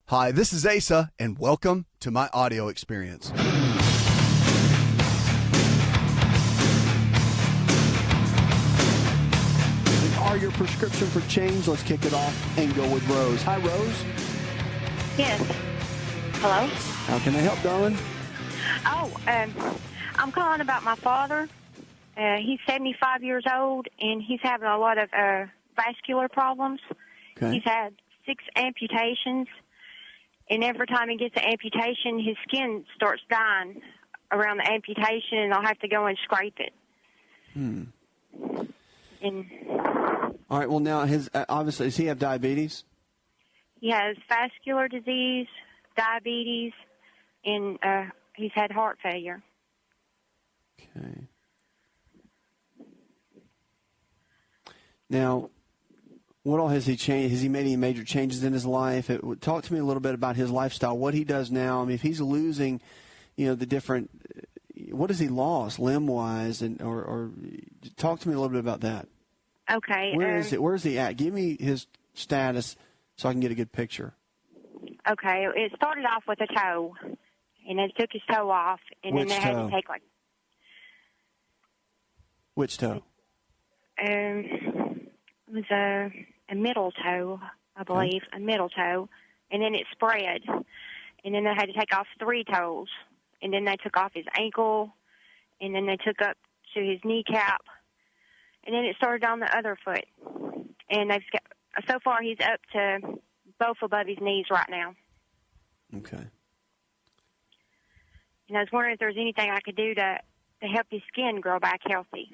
Hi, this is Asa, and welcome to my audio experience. Are your prescription for change? Let's kick it off and go with Rose. Hi, Rose. Yes. Hello? How can I help, darling? Oh, I'm calling about my father. He's 75 years old, and he's having a lot of vascular problems. Okay. He's had 6 amputations, and every time he gets an amputation, his skin starts dying around the amputation, and I'll have to go and scrape it. And all right, well, now, obviously, does he have diabetes? he has vascular disease, diabetes, and he's had heart failure. Okay. Now, what all has he changed? Has he made any major changes in his life? Talk to me a little bit about his lifestyle, what he does now. I mean, if he's losing, the different, what has he lost limb-wise, or talk to me a little bit about that. Okay. Where is he at? Give me his status so I can get a good picture. Okay. It started off with a toe, and they took his toe off, and Which then they had toe? to take Which toe? it was a middle toe, I believe, a middle toe, and then it spread, and then they had to take off 3 toes, and then they took off his ankle, and then they took up to his kneecap, and then it started on the other foot, and so far he's up to both above his knees right now. Okay. And I was wondering if there's anything I could do to help his skin grow back healthy.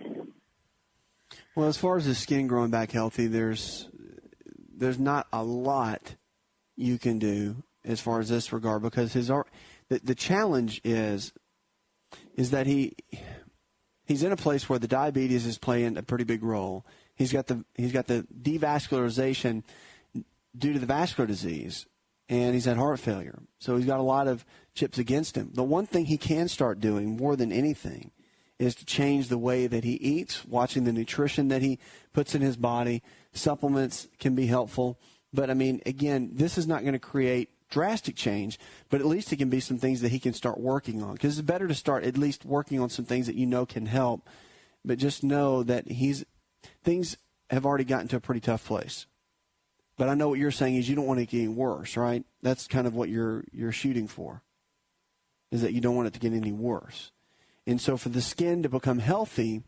Well, as far as his skin growing back healthy, there's not a lot you can do as far as this regard, because the challenge is that he's in a place where the diabetes is playing a pretty big role. He's got the devascularization due to the vascular disease, and he's had heart failure. So he's got a lot of chips against him. The one thing he can start doing more than anything is to change the way that he eats, watching the nutrition that he puts in his body. Supplements can be helpful. But, I mean, again, this is not going to create drastic change, but at least it can be some things that he can start working on. Because it's better to start at least working on some things that you know can help. But just know that things have already gotten to a pretty tough place. But I know what you're saying is you don't want it to get worse, right? That's kind of what you're shooting for, is that you don't want it to get any worse. And so for the skin to become healthy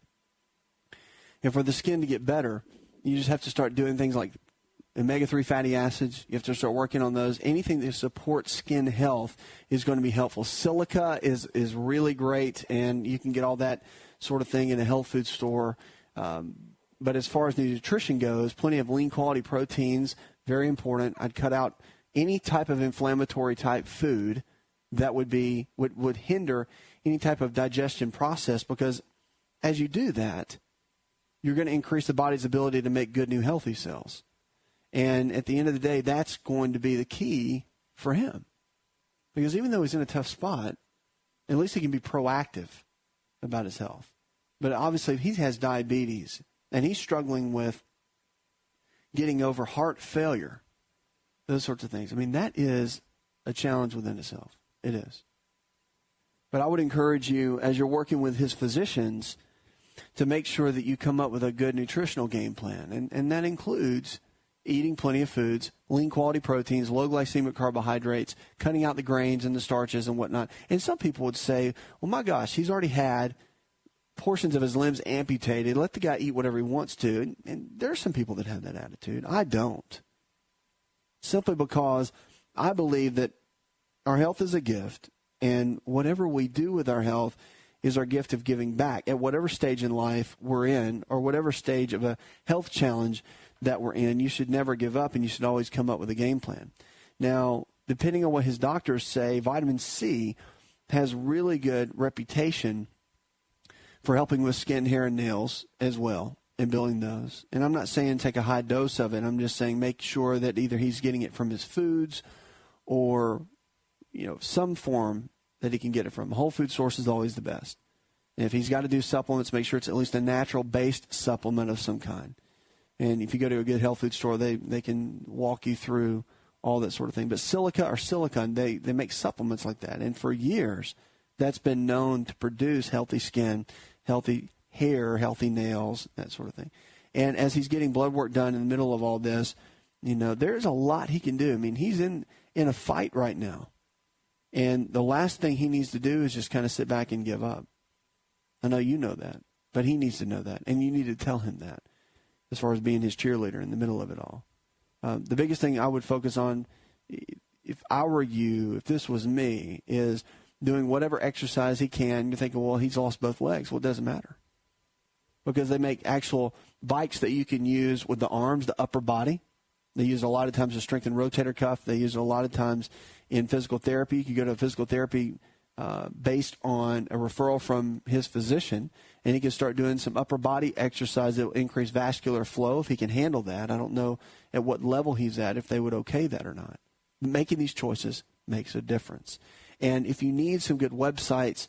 and for the skin to get better, you just have to start doing things like omega-3 fatty acids. You have to start working on those. Anything that supports skin health is going to be helpful. Silica is really great, and you can get all that sort of thing in a health food store. But as far as the nutrition goes, plenty of lean quality proteins, very important. I'd cut out any type of inflammatory type food that would hinder any type of digestion process, because as you do that, you're going to increase the body's ability to make good new healthy cells. And at the end of the day, that's going to be the key for him. Because even though he's in a tough spot, at least he can be proactive about his health. But obviously, if he has diabetes and he's struggling with getting over heart failure, those sorts of things, I mean, that is a challenge within itself. It is. But I would encourage you, as you're working with his physicians, to make sure that you come up with a good nutritional game plan. And that includes eating plenty of foods, lean quality proteins, low glycemic carbohydrates, cutting out the grains and the starches and whatnot. And some people would say, well, my gosh, he's already had portions of his limbs amputated. Let the guy eat whatever he wants to. And there are some people that have that attitude. I don't. Simply because I believe that our health is a gift, and whatever we do with our health is our gift of giving back at whatever stage in life we're in, or whatever stage of a health challenge that we're in. You should never give up, and you should always come up with a game plan. Now, depending on what his doctors say, vitamin C has really good reputation for helping with skin, hair, and nails as well, and building those. And I'm not saying take a high dose of it. I'm just saying make sure that either he's getting it from his foods or some form that he can get it from. Whole food source is always the best. And if he's got to do supplements, make sure it's at least a natural-based supplement of some kind. And if you go to a good health food store, they can walk you through all that sort of thing. But silica or silicone, they make supplements like that. And for years, that's been known to produce healthy skin, healthy hair, healthy nails, that sort of thing. And as he's getting blood work done in the middle of all this, there's a lot he can do. I mean, he's in a fight right now. And the last thing he needs to do is just kind of sit back and give up. I know you know that, but he needs to know that. And you need to tell him that as far as being his cheerleader in the middle of it all. The biggest thing I would focus on, if I were you, if this was me, is doing whatever exercise he can. You're thinking, well, he's lost both legs. Well, it doesn't matter. Because they make actual bikes that you can use with the arms, the upper body. They use it a lot of times to strengthen rotator cuff. They use it a lot of times in physical therapy. You can go to a physical therapy based on a referral from his physician, and he can start doing some upper body exercise that will increase vascular flow if he can handle that. I don't know at what level he's at, if they would okay that or not. Making these choices makes a difference. And if you need some good websites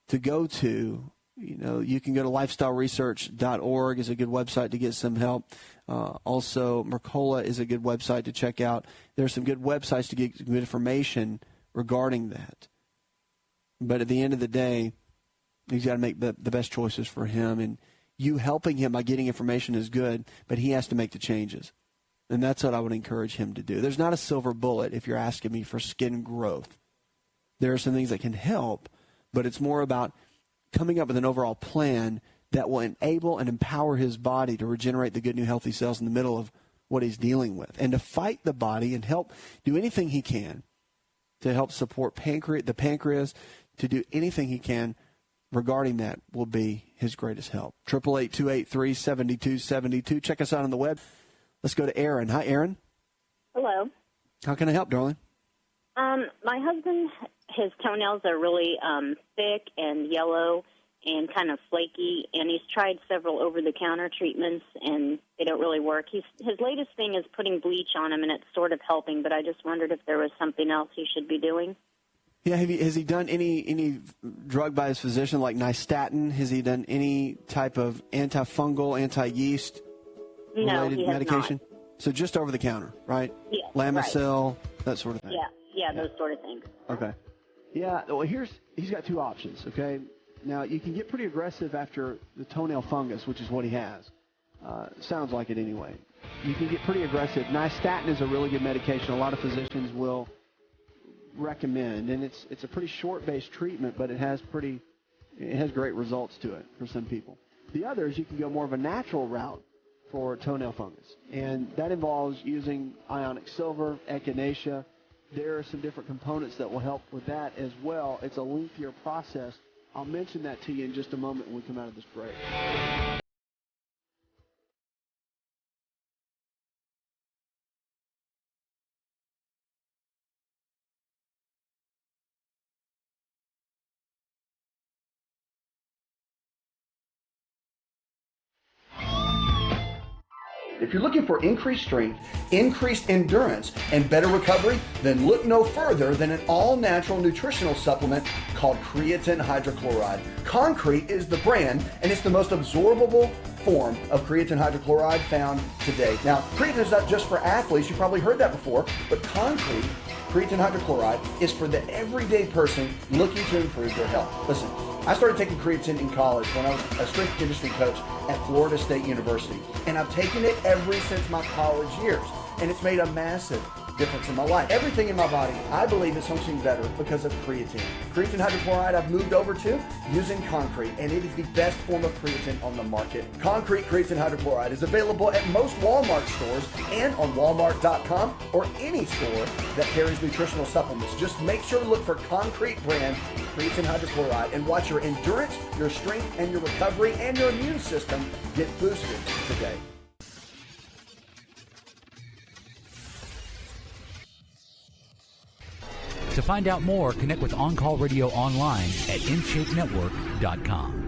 to go to, you can go to lifestyleresearch.org is a good website to get some help. Also, Mercola is a good website to check out. There's some good websites to get good information regarding that. But at the end of the day, he's got to make the best choices for him. And you helping him by getting information is good, but he has to make the changes. And that's what I would encourage him to do. There's not a silver bullet if you're asking me for skin growth. There are some things that can help, but it's more about coming up with an overall plan that will enable and empower his body to regenerate the good, new, healthy cells in the middle of what he's dealing with, and to fight the body and help do anything he can to help support the pancreas, to do anything he can regarding that will be his greatest help. 888-283-7272. Check us out on the web. Let's go to Aaron. Hi, Aaron. Hello. How can I help, darling? My husband, his toenails are really thick and yellow and kind of flaky, and he's tried several over-the-counter treatments, and they don't really work. His latest thing is putting bleach on them, and it's sort of helping, but I just wondered if there was something else he should be doing. Yeah, has he done any drug by his physician, like nystatin? Has he done any type of antifungal, anti-yeast related medication? Not. So just over the counter, right? Yeah, Lamisil, that sort of thing. Yeah, those sort of things. Okay. Yeah, well, he's got two options, okay? Now, you can get pretty aggressive after the toenail fungus, which is what he has. Sounds like it anyway. You can get pretty aggressive. Nystatin is a really good medication. A lot of physicians will recommend, and it's a pretty short-based treatment, but it has great results to it for some people. The other is you can go more of a natural route for toenail fungus, and that involves using ionic silver, echinacea. There are some different components that will help with that as well. It's a lengthier process. I'll mention that to you in just a moment when we come out of this break. If you're looking for increased strength, increased endurance, and better recovery, then look no further than an all-natural nutritional supplement called creatine hydrochloride. Concrete is the brand, and it's the most absorbable form of creatine hydrochloride found today. Now, creatine is not just for athletes. You probably heard that before, but Concrete, creatine hydrochloride, is for the everyday person looking to improve their health. Listen, I started taking creatine in college when I was a strength and conditioning coach at Florida State University, and I've taken it ever since my college years, and it's made a massive difference in my life. Everything in my body, I believe, is functioning better because of creatine. Creatine hydrochloride I've moved over to using Concrete, and it is the best form of creatine on the market. Concrete creatine hydrochloride is available at most Walmart stores and on Walmart.com or any store that carries nutritional supplements. Just make sure to look for Concrete brand creatine hydrochloride and watch your endurance, your strength, and your recovery and your immune system get boosted today. To find out more, connect with On Call Radio online at InShapeNetwork.com.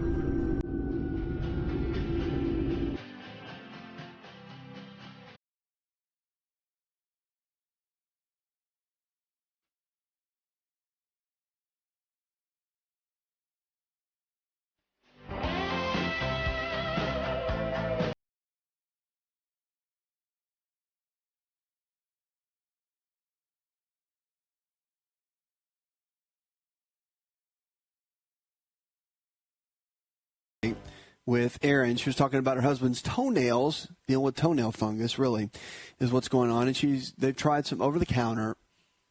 with Erin. She was talking about her husband's toenails, dealing with toenail fungus, really, is what's going on. And they've tried some over-the-counter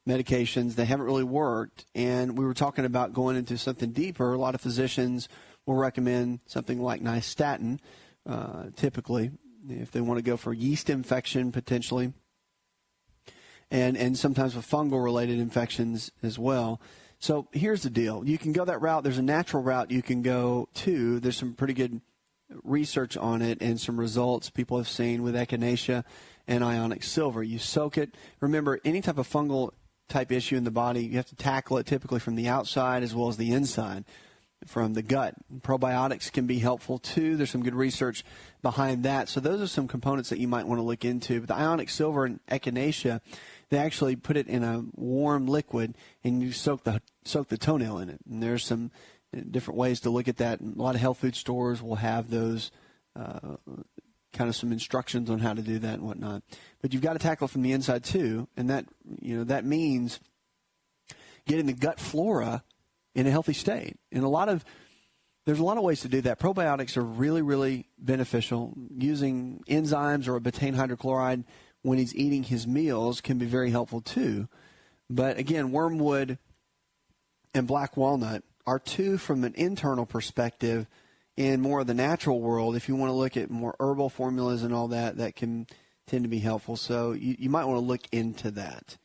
medications. They haven't really worked. And we were talking about going into something deeper. A lot of physicians will recommend something like nystatin, typically, if they want to go for yeast infection, potentially, and sometimes with fungal-related infections as well. So here's the deal. You can go that route. There's a natural route you can go to. There's some pretty good research on it and some results people have seen with echinacea and ionic silver. You soak it. Remember, any type of fungal type issue in the body, you have to tackle it typically from the outside as well as the inside, from the gut. Probiotics can be helpful too. There's some good research behind that. So those are some components that you might want to look into. But the ionic silver and echinacea, they actually put it in a warm liquid and you soak the toenail in it. And there's some different ways to look at that. A lot of health food stores will have those kind of some instructions on how to do that and whatnot. But you've got to tackle it from the inside too, and that means getting the gut flora in a healthy state. And there's a lot of ways to do that. Probiotics are really, really beneficial. Using enzymes or a betaine hydrochloride when he's eating his meals can be very helpful too. But again, wormwood and black walnut are two from an internal perspective in more of the natural world. If you want to look at more herbal formulas and all that, that can tend to be helpful. So you might want to look into that.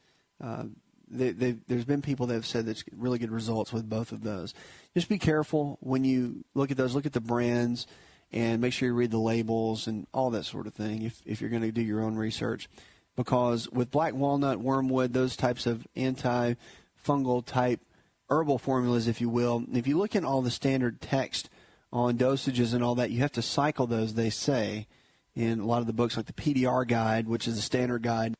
There's been people that have said that's really good results with both of those. Just be careful when you look at those. Look at the brands and make sure you read the labels and all that sort of thing if you're going to do your own research. Because with black walnut, wormwood, those types of antifungal type herbal formulas, if you will, if you look in all the standard text on dosages and all that, you have to cycle those, they say, in a lot of the books, like the PDR guide, which is a standard guide,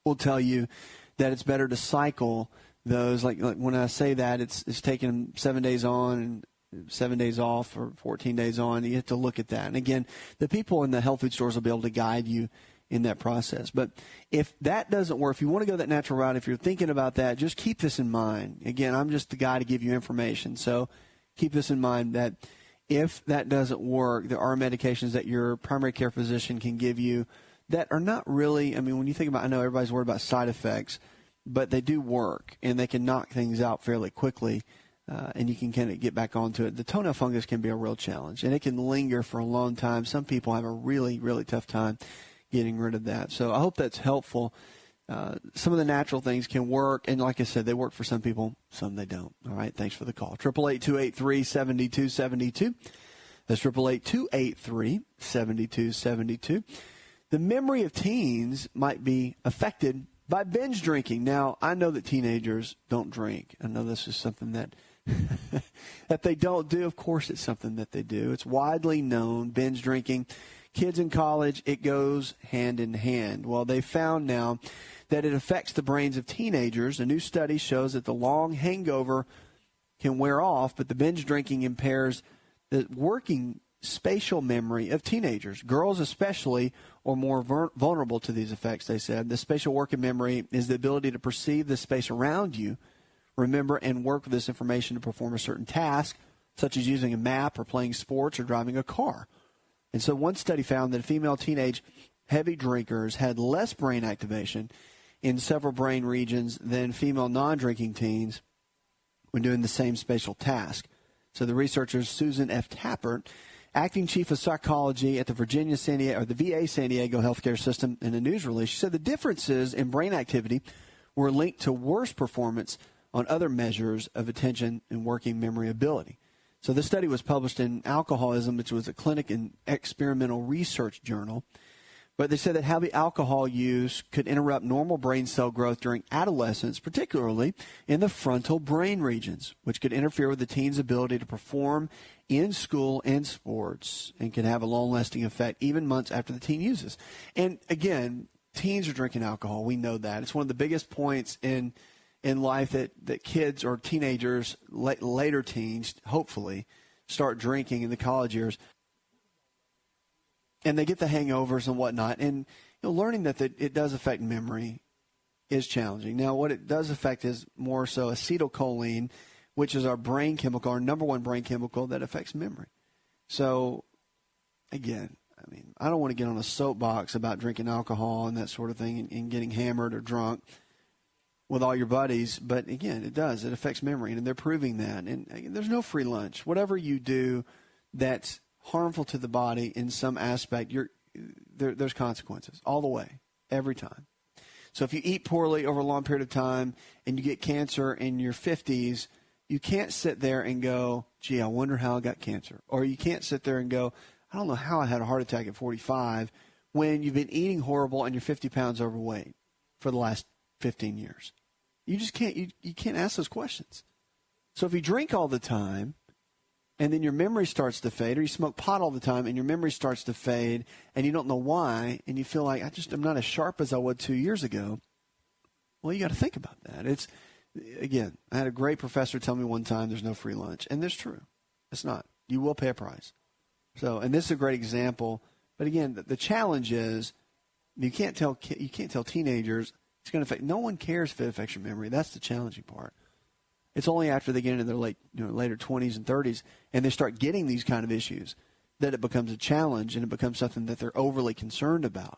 will tell you that it's better to cycle those. Like when I say that, it's taking 7 days on and 7 days off or 14 days on. You have to look at that. And again, the people in the health food stores will be able to guide you in that process. But if that doesn't work, if you want to go that natural route, if you're thinking about that, just keep this in mind. Again, I'm just the guy to give you information. So keep this in mind that if that doesn't work, there are medications that your primary care physician can give you that are not really, I mean, when you think about, I know everybody's worried about side effects, but they do work and they can knock things out fairly quickly, and you can kind of get back onto it. The toenail fungus can be a real challenge, and it can linger for a long time. Some people have a really, really tough time getting rid of that. So I hope that's helpful. Some of the natural things can work, and like I said, they work for some people, some they don't. All right, thanks for the call. 888-283-7272. That's 888-283-7272. The memory of teens might be affected by binge drinking. Now, I know that teenagers don't drink. I know this is something that that they don't do. Of course, it's something that they do. It's widely known, binge drinking. Kids in college, it goes hand in hand. Well, they found now that it affects the brains of teenagers. A new study shows that the long hangover can wear off, but the binge drinking impairs the working spatial memory of teenagers. Girls especially are more vulnerable to these effects, they said. The spatial working memory is the ability to perceive the space around you, remember and work with this information to perform a certain task, such as using a map or playing sports or driving a car. And so one study found that female teenage heavy drinkers had less brain activation in several brain regions than female non-drinking teens when doing the same spatial task. So the researchers, Susan F. Tappert, acting chief of psychology at the VA San Diego healthcare system, in a news release, she said the differences in brain activity were linked to worse performance on other measures of attention and working memory ability. So this study was published in Alcoholism, which was a clinic and experimental research journal. But they said that heavy alcohol use could interrupt normal brain cell growth during adolescence, particularly in the frontal brain regions, which could interfere with the teen's ability to perform in school and sports and can have a long-lasting effect even months after the teen uses. And again, teens are drinking alcohol. We know that. It's one of the biggest points in life that kids or teenagers, later teens, hopefully, start drinking in the college years. And they get the hangovers and whatnot. And learning that it does affect memory is challenging. Now, what it does affect is more so acetylcholine, which is our brain chemical, our number one brain chemical that affects memory. So, again, I mean, I don't want to get on a soapbox about drinking alcohol and that sort of thing and getting hammered or drunk with all your buddies. But, again, it does. It affects memory, and they're proving that. And there's no free lunch. Whatever you do that's harmful to the body in some aspect, there's consequences all the way, every time. So if you eat poorly over a long period of time and you get cancer in your 50s, you can't sit there and go, gee, I wonder how I got cancer. Or you can't sit there and go, I don't know how I had a heart attack at 45 when you've been eating horrible and you're 50 pounds overweight for the last 15 years. You just can't, you can't ask those questions. So if you drink all the time and then your memory starts to fade, or you smoke pot all the time and your memory starts to fade and you don't know why, and you feel like I'm not as sharp as I was 2 years ago, well, you got to think about that. Again, I had a great professor tell me one time there's no free lunch, and that's true. It's not. You will pay a price. So, and this is a great example. But again, the challenge is you can't tell teenagers it's going to affect. No one cares if it affects your memory. That's the challenging part. It's only after they get into their later 20s and 30s and they start getting these kind of issues that it becomes a challenge and it becomes something that they're overly concerned about.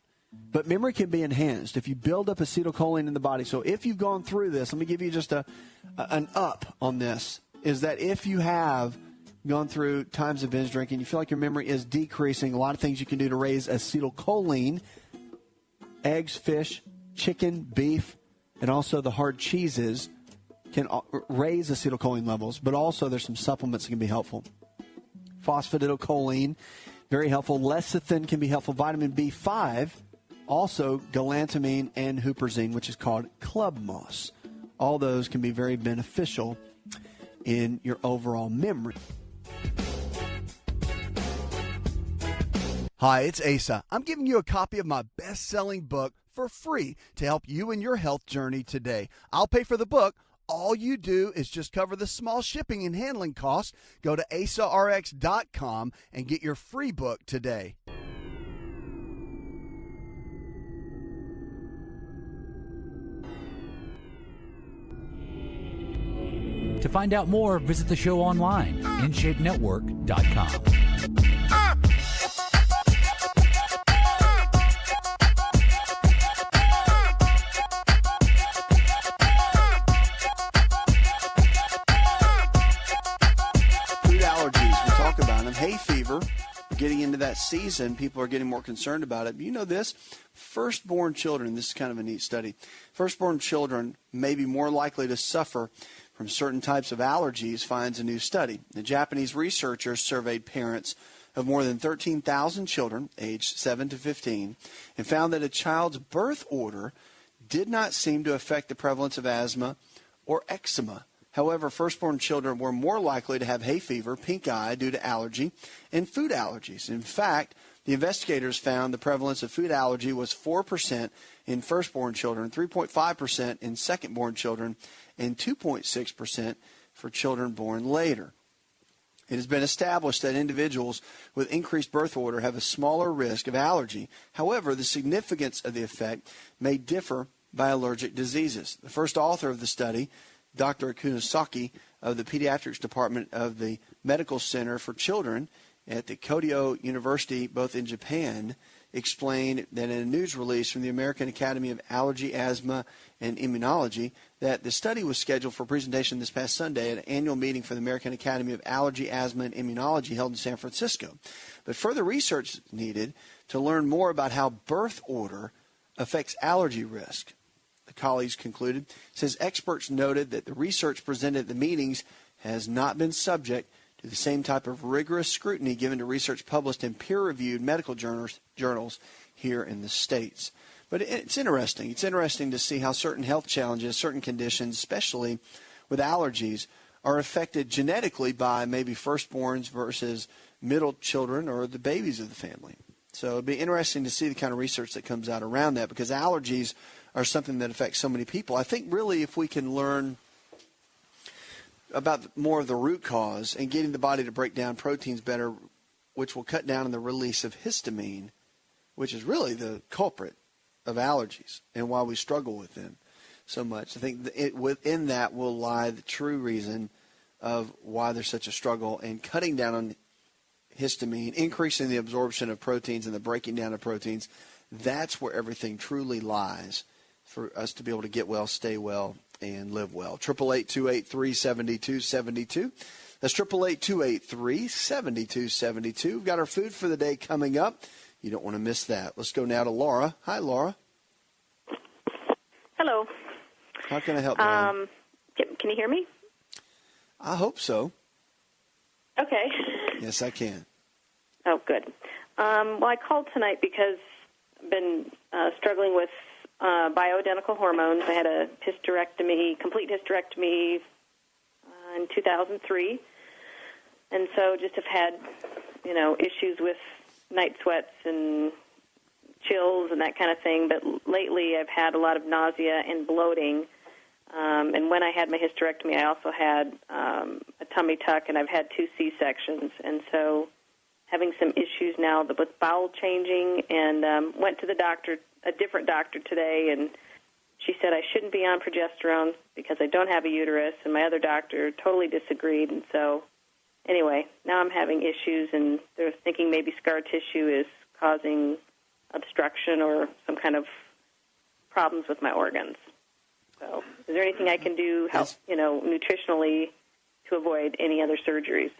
But memory can be enhanced if you build up acetylcholine in the body. So if you've gone through this, let me give you just an up on this, is that if you have gone through times of binge drinking, you feel like your memory is decreasing, a lot of things you can do to raise acetylcholine, eggs, fish, chicken, beef, and also the hard cheeses can raise acetylcholine levels, but also there's some supplements that can be helpful. Phosphatidylcholine, very helpful. Lecithin can be helpful. Vitamin B5, also galantamine and huperzine, which is called club moss. All those can be very beneficial in your overall memory. Hi, it's Asa. I'm giving you a copy of my best-selling book for free to help you in your health journey today. I'll pay for the book. All you do is just cover the small shipping and handling costs. Go to AsaRx.com and get your free book today. To find out more, visit the show online, InShapeNetwork.com. Hay fever, getting into that season, people are getting more concerned about it. You know this, firstborn children, this is kind of a neat study, firstborn children may be more likely to suffer from certain types of allergies, finds a new study. The Japanese researchers surveyed parents of more than 13,000 children aged 7 to 15 and found that a child's birth order did not seem to affect the prevalence of asthma or eczema. However, firstborn children were more likely to have hay fever, pink eye due to allergy, and food allergies. In fact, the investigators found the prevalence of food allergy was 4% in firstborn children, 3.5% in secondborn children, and 2.6% for children born later. It has been established that individuals with increased birth order have a smaller risk of allergy. However, the significance of the effect may differ by allergic diseases. The first author of the study, Dr. Kunisaki of the Pediatrics Department of the Medical Center for Children at the Kyoto University, both in Japan, explained that in a news release from the American Academy of Allergy, Asthma, and Immunology that the study was scheduled for presentation this past Sunday at an annual meeting for the American Academy of Allergy, Asthma, and Immunology held in San Francisco. But further research is needed to learn more about how birth order affects allergy risk. The colleagues concluded, says experts noted that the research presented at the meetings has not been subject to the same type of rigorous scrutiny given to research published in peer-reviewed medical journals here in the States. But it's interesting. It's interesting to see how certain health challenges, certain conditions, especially with allergies, are affected genetically by maybe firstborns versus middle children or the babies of the family. So it'd be interesting to see the kind of research that comes out around that, because allergies are something that affects so many people. I think really if we can learn about more of the root cause and getting the body to break down proteins better, which will cut down on the release of histamine, which is really the culprit of allergies and why we struggle with them so much. I think within that will lie the true reason of why there's such a struggle, and cutting down on histamine, increasing the absorption of proteins and the breaking down of proteins, that's where everything truly lies for us to be able to get well, stay well, and live well. 888-283-7272. That's 888-283-7272. We've got our food for the day coming up. You don't want to miss that. Let's go now to Laura. Hi, Laura. Hello. How can I help you? Can you hear me? I hope so. Okay. Yes, I can. Oh, good. Well, I called tonight because I've been struggling with bioidentical hormones. I had a complete hysterectomy in 2003, and so just have had, issues with night sweats and chills and that kind of thing. But lately, I've had a lot of nausea and bloating. And when I had my hysterectomy, I also had a tummy tuck, and I've had 2 C-sections. And so having some issues now with bowel changing, and went to the doctor, a different doctor today, and she said I shouldn't be on progesterone because I don't have a uterus, and my other doctor totally disagreed. And so anyway, now I'm having issues, and they're thinking maybe scar tissue is causing obstruction or some kind of problems with my organs. So is there anything I can do, nutritionally to avoid any other surgeries,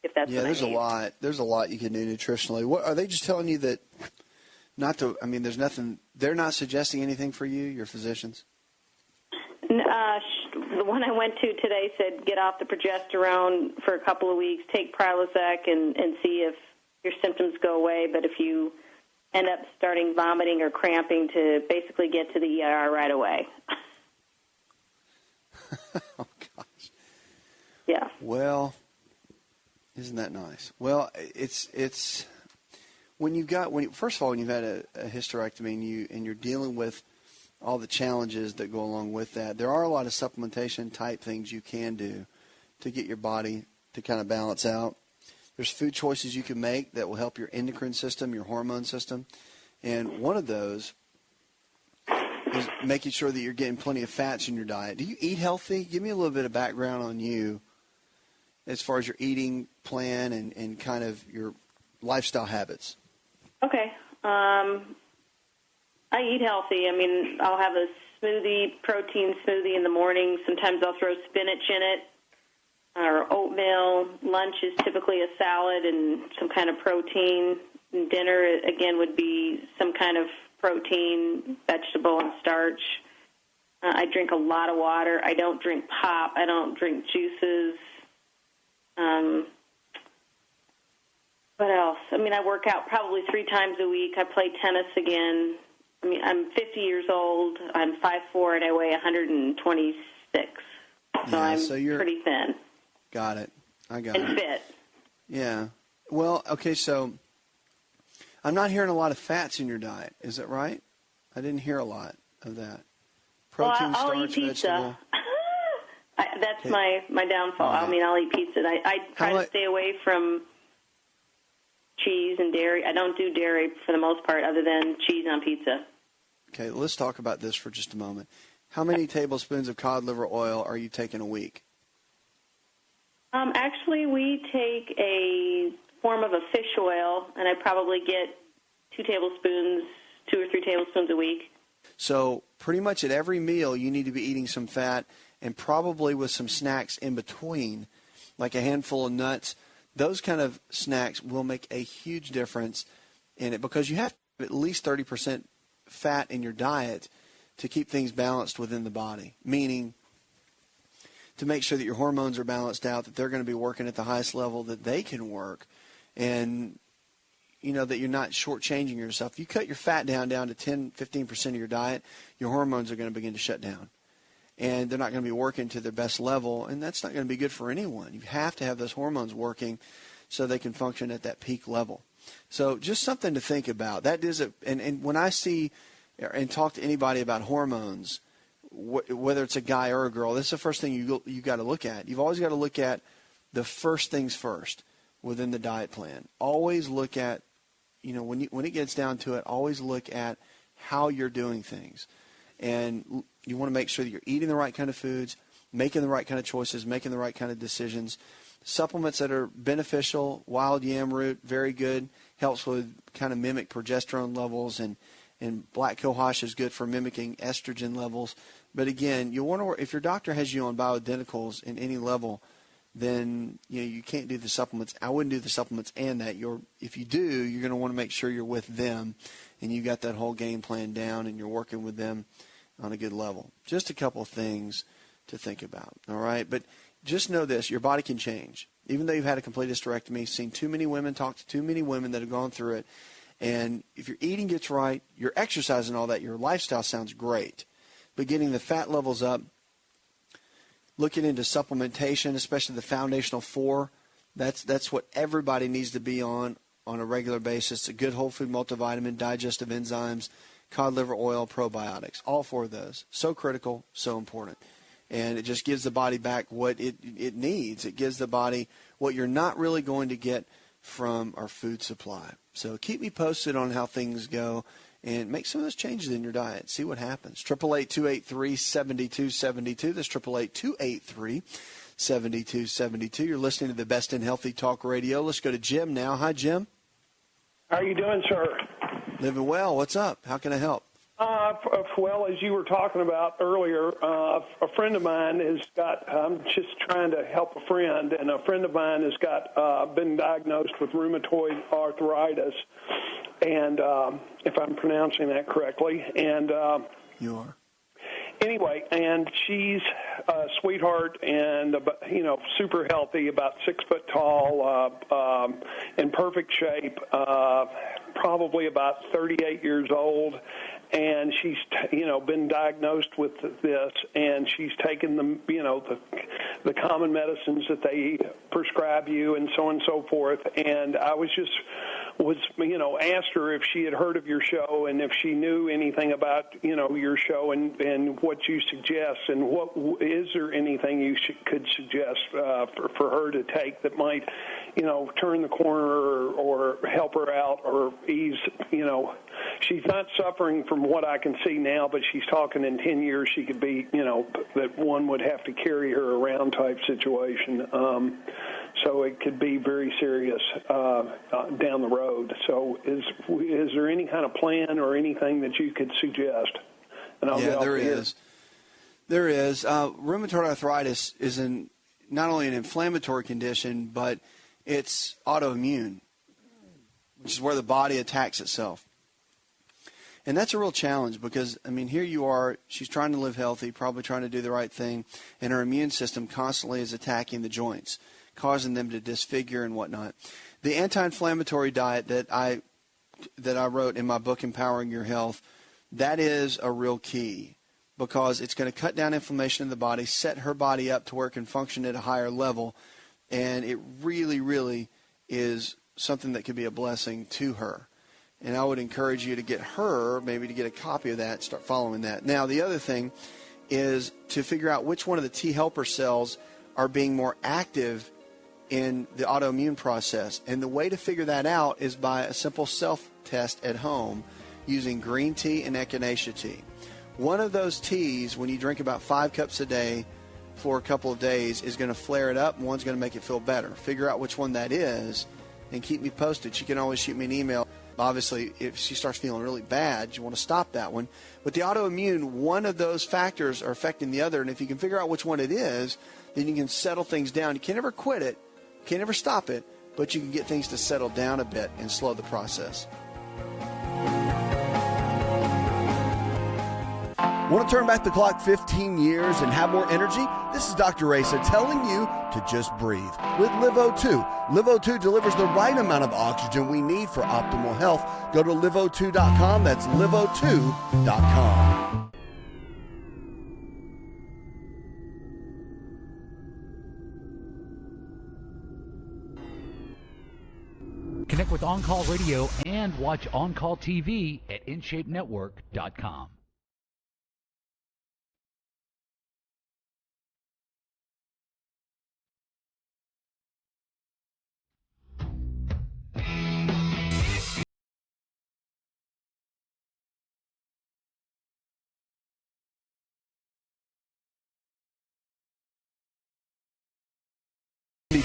if that's what I need? There's a lot you can do nutritionally. What are they just telling you that not to? I mean, there's nothing. They're not suggesting anything for you, your physicians? The one I went to today said get off the progesterone for a couple of weeks, take Prilosec, and see if your symptoms go away. But if you end up starting vomiting or cramping, to basically get to the ER right away. Oh, gosh. Yeah. Well, isn't that nice? Well, it's first of all, when you've had a hysterectomy and you're dealing with all the challenges that go along with that, there are a lot of supplementation type things you can do to get your body to kind of balance out. There's food choices you can make that will help your endocrine system, your hormone system, and one of those is making sure that you're getting plenty of fats in your diet. Do you eat healthy? Give me a little bit of background on you as far as your eating plan and kind of your lifestyle habits. Okay. I eat healthy. I mean, I'll have a protein smoothie in the morning. Sometimes I'll throw spinach in it or oatmeal. Lunch is typically a salad and some kind of protein. And dinner, again, would be some kind of protein, vegetable, and starch. I drink a lot of water. I don't drink pop. I don't drink juices. What else? I mean, I work out probably 3 times a week. I play tennis again. I mean, I'm 50 years old. I'm 5'4", and I weigh 126. So I'm pretty thin. Got it. I got it. And fit. Yeah. Well, okay, so I'm not hearing a lot of fats in your diet. Is that right? I didn't hear a lot of that. Protein, I'll starch, eat pizza. vegetable. That's my downfall. Right. I mean, I'll eat pizza. I try to stay away from cheese and dairy. I don't do dairy for the most part other than cheese on pizza. Okay, let's talk about this for just a moment. How many tablespoons of cod liver oil are you taking a week? Actually, we take a form of a fish oil, and I probably get 2 or 3 tablespoons a week. So pretty much at every meal, you need to be eating some fat, and probably with some snacks in between, like a handful of nuts. Those kind of snacks will make a huge difference in it because you have to have at least 30% fat in your diet to keep things balanced within the body, meaning to make sure that your hormones are balanced out, that they're going to be working at the highest level that they can work, and that you're not shortchanging yourself. If you cut your fat down to 10, 15% of your diet, your hormones are going to begin to shut down. And they're not going to be working to their best level, and that's not going to be good for anyone. You have to have those hormones working so they can function at that peak level. So just something to think about. That is and when I see and talk to anybody about hormones, whether it's a guy or a girl, this is the first thing you got to look at. You've always got to look at the first things first within the diet plan. Always look at, when it gets down to it, always look at how you're doing things. And you want to make sure that you're eating the right kind of foods, making the right kind of choices, making the right kind of decisions. Supplements that are beneficial, wild yam root, very good, helps with kind of mimic progesterone levels, and black cohosh is good for mimicking estrogen levels. But again, you want to, if your doctor has you on bioidenticals in any level, then you can't do the supplements. I wouldn't do the supplements and that. If you do, you're going to want to make sure you're with them and you got that whole game plan down and you're working with them on a good level. Just a couple of things to think about, all right? But just know this, your body can change. Even though you've had a complete hysterectomy, seen too many women, talked to too many women that have gone through it, and if your eating gets right, your exercise and all that, your lifestyle sounds great. But getting the fat levels up, looking into supplementation, especially the foundational 4, that's what everybody needs to be on a regular basis. A good whole food multivitamin, digestive enzymes, cod liver oil, probiotics, all 4 of those. So critical, so important. And it just gives the body back what it needs. It gives the body what you're not really going to get from our food supply. So keep me posted on how things go and make some of those changes in your diet. See what happens. 888-283-7272. That's 888-283-7272. You're listening to the Best in Healthy Talk Radio. Let's go to Jim now. Hi, Jim. How are you doing, sir? Living well. What's up? How can I help? Well, as you were talking about earlier, a friend of mine has got, I'm just trying to help a friend, and a friend of mine has got been diagnosed with rheumatoid arthritis, and if I'm pronouncing that correctly. And you are. Anyway, and she's a sweetheart and, super healthy, about 6 foot tall, in perfect shape, probably about 38 years old. And she's, been diagnosed with this, and she's taken the common medicines that they prescribe you, and so on and so forth. And I was asked her if she had heard of your show and if she knew anything about, your show and what you suggest, and is there anything you could suggest for her to take that might, turn the corner or help her out or ease, she's not suffering from what I can see now, but she's talking in 10 years she could be, that one would have to carry her around type situation. So it could be very serious down the road. So is there any kind of plan or anything that you could suggest? And there is. There is. Rheumatoid arthritis is not only an inflammatory condition, but it's autoimmune, which is where the body attacks itself. And that's a real challenge because, here you are, she's trying to live healthy, probably trying to do the right thing, and her immune system constantly is attacking the joints, causing them to disfigure and whatnot. The anti-inflammatory diet that I wrote in my book, Empowering Your Health, that is a real key because it's going to cut down inflammation in the body, set her body up to where it can function at a higher level, and it really, really is something that could be a blessing to her. And I would encourage you to get her, maybe to get a copy of that, start following that. Now, the other thing is to figure out which one of the T helper cells are being more active in the autoimmune process. And the way to figure that out is by a simple self-test at home using green tea and echinacea tea. One of those teas, when you drink about 5 cups a day for a couple of days, is going to flare it up, and one's going to make it feel better. Figure out which one that is and keep me posted. She can always shoot me an email. Obviously, if she starts feeling really bad, you want to stop that one. But the autoimmune, one of those factors are affecting the other, and if you can figure out which one it is, then you can settle things down. You can never quit it, can't never stop it, but you can get things to settle down a bit and slow the process. Want to turn back the clock 15 years and have more energy? This is Dr. Asa telling you to just breathe with LiveO2. LiveO2 delivers the right amount of oxygen we need for optimal health. Go to liveO2.com. That's liveO2.com. Connect with On Call Radio and watch On Call TV at InShapeNetwork.com.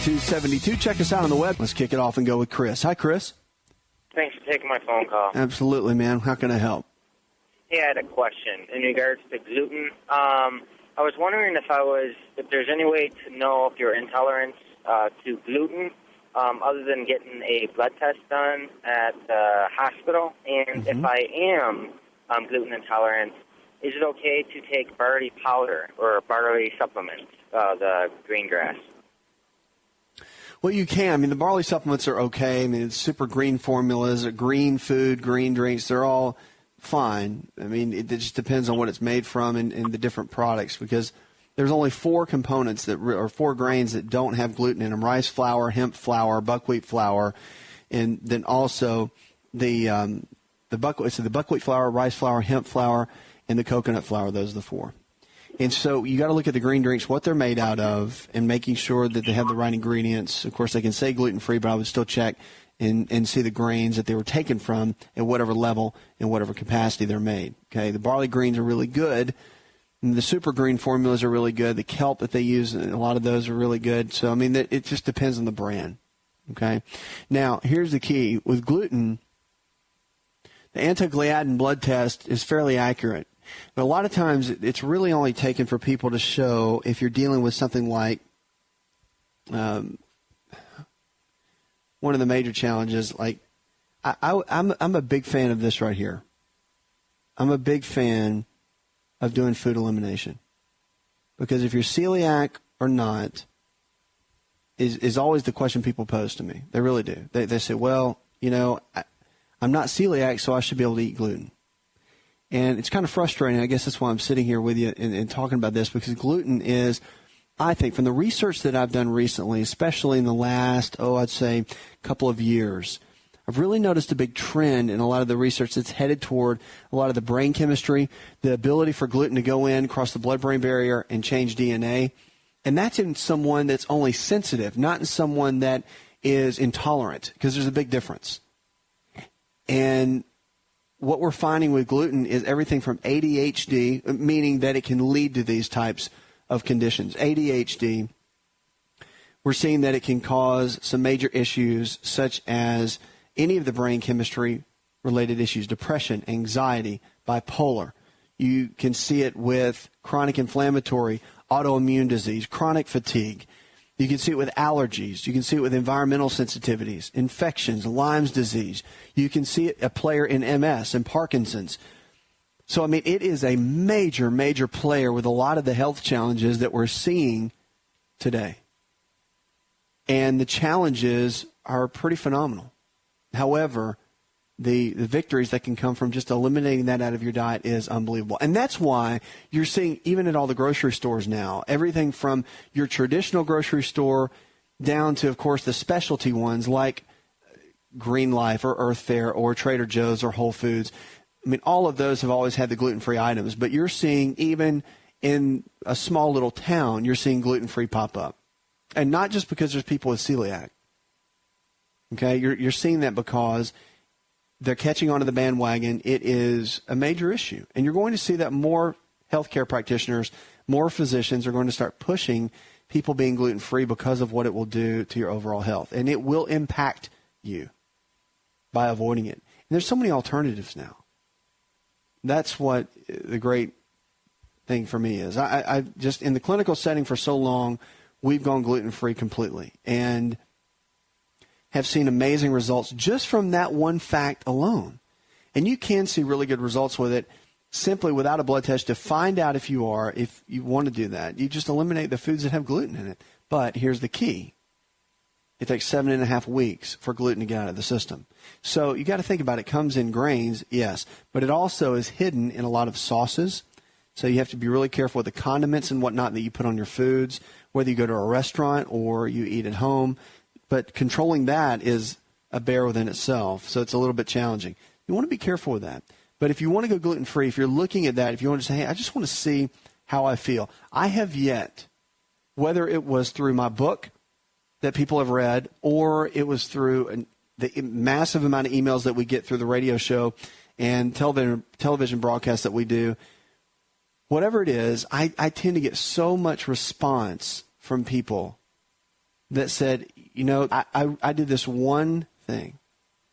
7272. Check us out on the web. Let's kick it off and go with Chris. Hi, Chris. Thanks for taking my phone call. Absolutely, man. How can I help? Hey, I had a question in regards to gluten. I was wondering if there's any way to know if you're intolerant to gluten other than getting a blood test done at the hospital. And if I am gluten intolerant, is it okay to take barley powder or barley supplements, the green grass? Well, you can. I mean, the barley supplements are okay. I mean, it's super green formulas, green food, green drinks. They're all fine. I mean, it just depends on what it's made from and the different products, because there's only 4 components or 4 grains that don't have gluten in them: rice flour, hemp flour, buckwheat flour, and then also the buckwheat flour, rice flour, hemp flour, and the coconut flour. Those are the 4. And so you got to look at the green drinks, what they're made out of, and making sure that they have the right ingredients. Of course, they can say gluten-free, but I would still check and see the grains that they were taken from at whatever level and whatever capacity they're made. Okay, the barley greens are really good. And the super green formulas are really good. The kelp that they use, a lot of those are really good. So, I mean, it just depends on the brand. Okay, now here's the key. With gluten, the anti-gliadin blood test is fairly accurate. But a lot of times it's really only taken for people to show if you're dealing with something like one of the major challenges. Like I'm a big fan of this right here. I'm a big fan of doing food elimination, because if you're celiac or not is always the question people pose to me. They really do. They say, well, I'm not celiac, so I should be able to eat gluten. And it's kind of frustrating. I guess that's why I'm sitting here with you and talking about this, because gluten is, I think, from the research that I've done recently, especially in the last, I'd say couple of years, I've really noticed a big trend in a lot of the research that's headed toward a lot of the brain chemistry, the ability for gluten to go in, cross the blood-brain barrier, and change DNA. And that's in someone that's only sensitive, not in someone that is intolerant, because there's a big difference. And what we're finding with gluten is everything from ADHD, meaning that it can lead to these types of conditions. ADHD, we're seeing that it can cause some major issues such as any of the brain chemistry related issues: depression, anxiety, bipolar. You can see it with chronic inflammatory, autoimmune disease, chronic fatigue. You can see it with allergies. You can see it with environmental sensitivities, infections, Lyme's disease. You can see it a player in MS and Parkinson's. So, I mean, it is a major, major player with a lot of the health challenges that we're seeing today. And the challenges are pretty phenomenal. However, the victories that can come from just eliminating that out of your diet is unbelievable. And that's why you're seeing, even at all the grocery stores now, everything from your traditional grocery store down to, of course, the specialty ones like Green Life or Earth Fare or Trader Joe's or Whole Foods. I mean, all of those have always had the gluten-free items. But you're seeing, even in a small little town, you're seeing gluten-free pop up. And not just because there's people with celiac. Okay, you're seeing that because they're catching onto the bandwagon. It is a major issue. And you're going to see that more healthcare practitioners, more physicians are going to start pushing people being gluten-free because of what it will do to your overall health. And it will impact you by avoiding it. And there's so many alternatives now. That's what the great thing for me is. I just, in the clinical setting for so long, we've gone gluten-free completely. And have seen amazing results just from that one fact alone. And you can see really good results with it simply without a blood test to find out if you want to do that. You just eliminate the foods that have gluten in it. But here's the key. It takes 7.5 weeks for gluten to get out of the system. So you got to think about it. It comes in grains, yes, but it also is hidden in a lot of sauces. So you have to be really careful with the condiments and whatnot that you put on your foods, whether you go to a restaurant or you eat at home. But controlling that is a bear within itself, so it's a little bit challenging. You want to be careful with that. But if you want to go gluten-free, if you're looking at that, if you want to say, hey, I just want to see how I feel. I have yet, whether it was through my book that people have read or it was through the massive amount of emails that we get through the radio show and television broadcasts that we do, whatever it is, I tend to get so much response from people that said, you know, I did this one thing.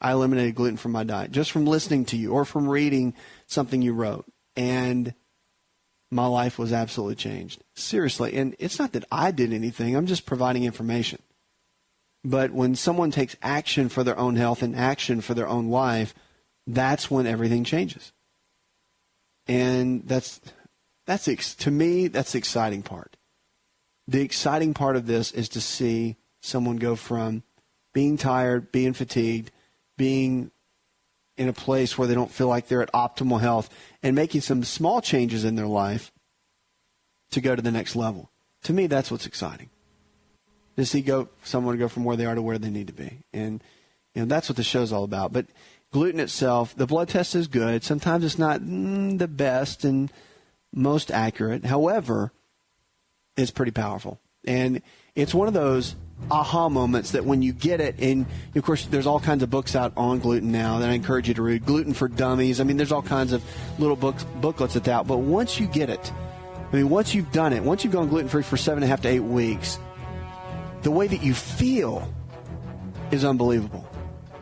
I eliminated gluten from my diet just from listening to you or from reading something you wrote. And my life was absolutely changed. Seriously. And it's not that I did anything. I'm just providing information. But when someone takes action for their own health and action for their own life, that's when everything changes. And to me, that's the exciting part. The exciting part of this is to see someone go from being tired, being fatigued, being in a place where they don't feel like they're at optimal health, and making some small changes in their life to go to the next level. To me, that's what's exciting. To see someone go from where they are to where they need to be. And that's what the show's all about. But gluten itself, the blood test is good. Sometimes it's not the best and most accurate. However, it's pretty powerful. And it's one of those aha moments that when you get it, and of course there's all kinds of books out on gluten now that I encourage you to read. Gluten for Dummies. I mean, there's all kinds of little booklets that's out. But once you get it, once you've done it, once you've gone gluten-free for 7.5 to 8 weeks, the way that you feel is unbelievable.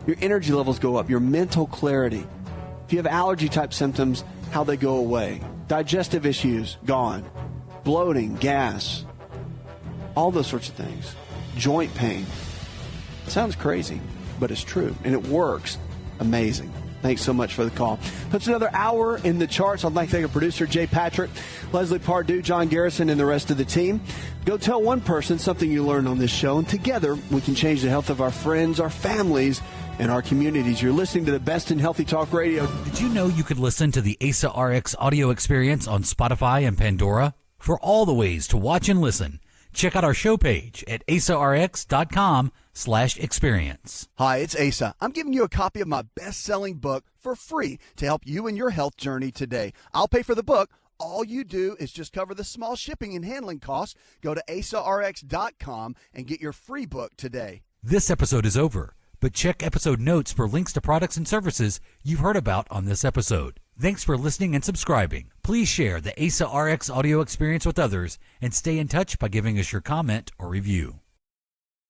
Your energy levels go up, your mental clarity. If you have allergy-type symptoms, how they go away. Digestive issues, gone. Bloating, gas, all those sorts of things. Joint pain. It sounds crazy, but it's true, and it works. Amazing. Thanks so much for the call. That's another hour in the charts. I'd like to thank our producer, Jay Patrick, Leslie Pardue, John Garrison, and the rest of the team. Go tell one person something you learned on this show, and together we can change the health of our friends, our families, and our communities. You're listening to the best in healthy talk radio. Did you know you could listen to the AsaRx audio experience on Spotify and Pandora? For all the ways to watch and listen, check out our show page at asarx.com/experience. Hi, it's Asa. I'm giving you a copy of my best-selling book for free to help you in your health journey today. I'll pay for the book. All you do is just cover the small shipping and handling costs. Go to asarx.com and get your free book today. This episode is over, but check episode notes for links to products and services you've heard about on this episode. Thanks for listening and subscribing. Please share the AsaRx audio experience with others and stay in touch by giving us your comment or review.